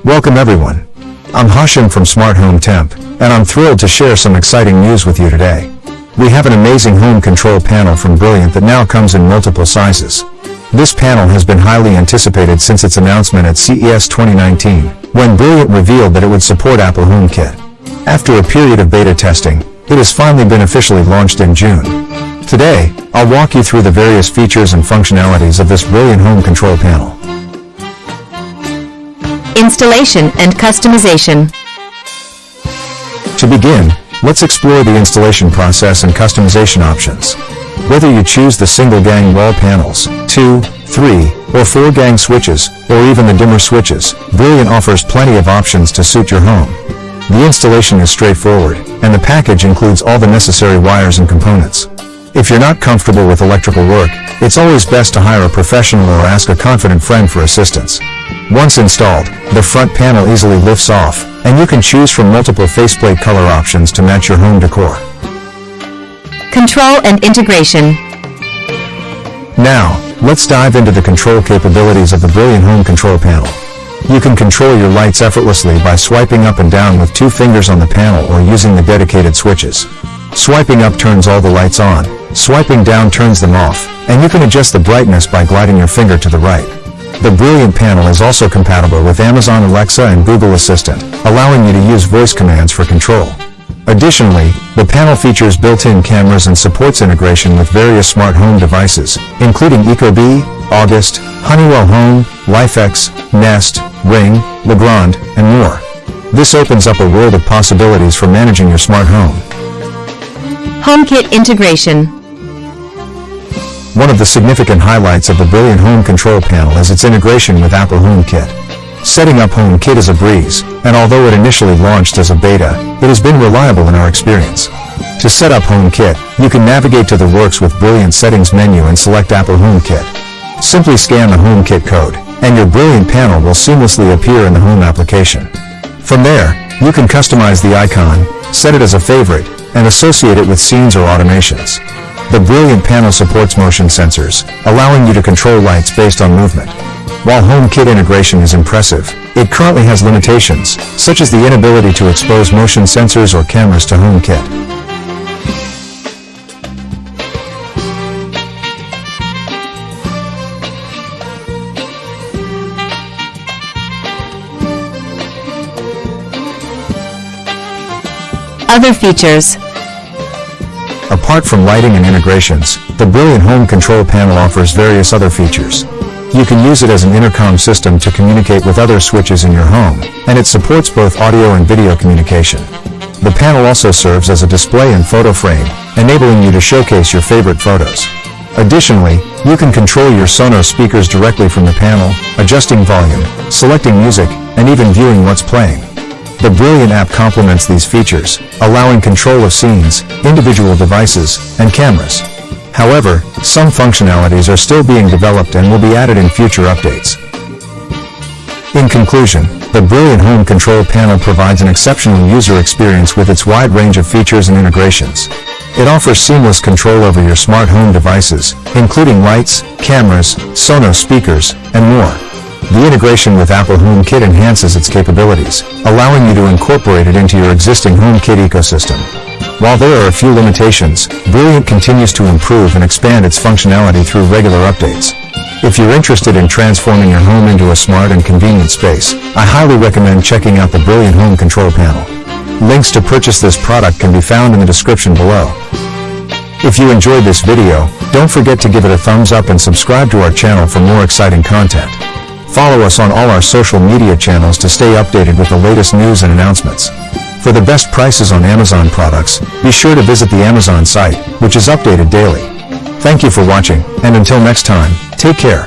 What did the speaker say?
Welcome everyone. I'm Hashim from Smart Home Temp, and I'm thrilled to share some exciting news with you today. We have an amazing home control panel from Brilliant that now comes in multiple sizes. This panel has been highly anticipated since its announcement at CES 2019, when Brilliant revealed that it would support Apple HomeKit. After a period of beta testing, it has finally been officially launched in June. Today, I'll walk you through the various features and functionalities of this Brilliant home control panel. Installation and customization. To begin, let's explore the installation process and customization options. Whether you choose the single gang wall panels, 2, 3, or 4 gang switches, or even the dimmer switches, Brilliant offers plenty of options to suit your home. The installation is straightforward, and the package includes all the necessary wires and components. If you're not comfortable with electrical work, it's always best to hire a professional or ask a confident friend for assistance. Once installed, the front panel easily lifts off, and you can choose from multiple faceplate color options to match your home decor. Control and integration. Now, let's dive into the control capabilities of the Brilliant home control panel. You can control your lights effortlessly by swiping up and down with 2 fingers on the panel or using the dedicated switches. Swiping up turns all the lights on, swiping down turns them off, and you can adjust the brightness by gliding your finger to the right. The Brilliant panel is also compatible with Amazon Alexa and Google Assistant, allowing you to use voice commands for control. Additionally, the panel features built-in cameras and supports integration with various smart home devices, including Ecobee, August, Honeywell Home, LifeX, Nest, Ring, Legrand, and more. This opens up a world of possibilities for managing your smart home. HomeKit integration. One of the significant highlights of the Brilliant home control panel is its integration with Apple HomeKit. Setting up HomeKit is a breeze, and although it initially launched as a beta, it has been reliable in our experience. To set up HomeKit, you can navigate to the Works with Brilliant settings menu and select Apple HomeKit. Simply scan the HomeKit code, and your Brilliant panel will seamlessly appear in the Home application. From there, you can customize the icon, set it as a favorite, and associate it with scenes or automations. The Brilliant panel supports motion sensors, allowing you to control lights based on movement. While HomeKit integration is impressive, it currently has limitations, such as the inability to expose motion sensors or cameras to HomeKit. Other features. Apart from lighting and integrations, the Brilliant home control panel offers various other features. You can use it as an intercom system to communicate with other switches in your home, and it supports both audio and video communication. The panel also serves as a display and photo frame, enabling you to showcase your favorite photos. Additionally, you can control your Sonos speakers directly from the panel, adjusting volume, selecting music, and even viewing what's playing. The Brilliant app complements these features, allowing control of scenes, individual devices, and cameras. However, some functionalities are still being developed and will be added in future updates. In conclusion, the Brilliant home control panel provides an exceptional user experience with its wide range of features and integrations. It offers seamless control over your smart home devices, including lights, cameras, Sonos speakers, and more. The integration with Apple HomeKit enhances its capabilities, allowing you to incorporate it into your existing HomeKit ecosystem. While there are a few limitations, Brilliant continues to improve and expand its functionality through regular updates. If you're interested in transforming your home into a smart and convenient space, I highly recommend checking out the Brilliant home control panel. Links to purchase this product can be found in the description below. If you enjoyed this video, don't forget to give it a thumbs up and subscribe to our channel for more exciting content. Follow us on all our social media channels to stay updated with the latest news and announcements. For the best prices on Amazon products, be sure to visit the Amazon site, which is updated daily. Thank you for watching, and until next time, take care.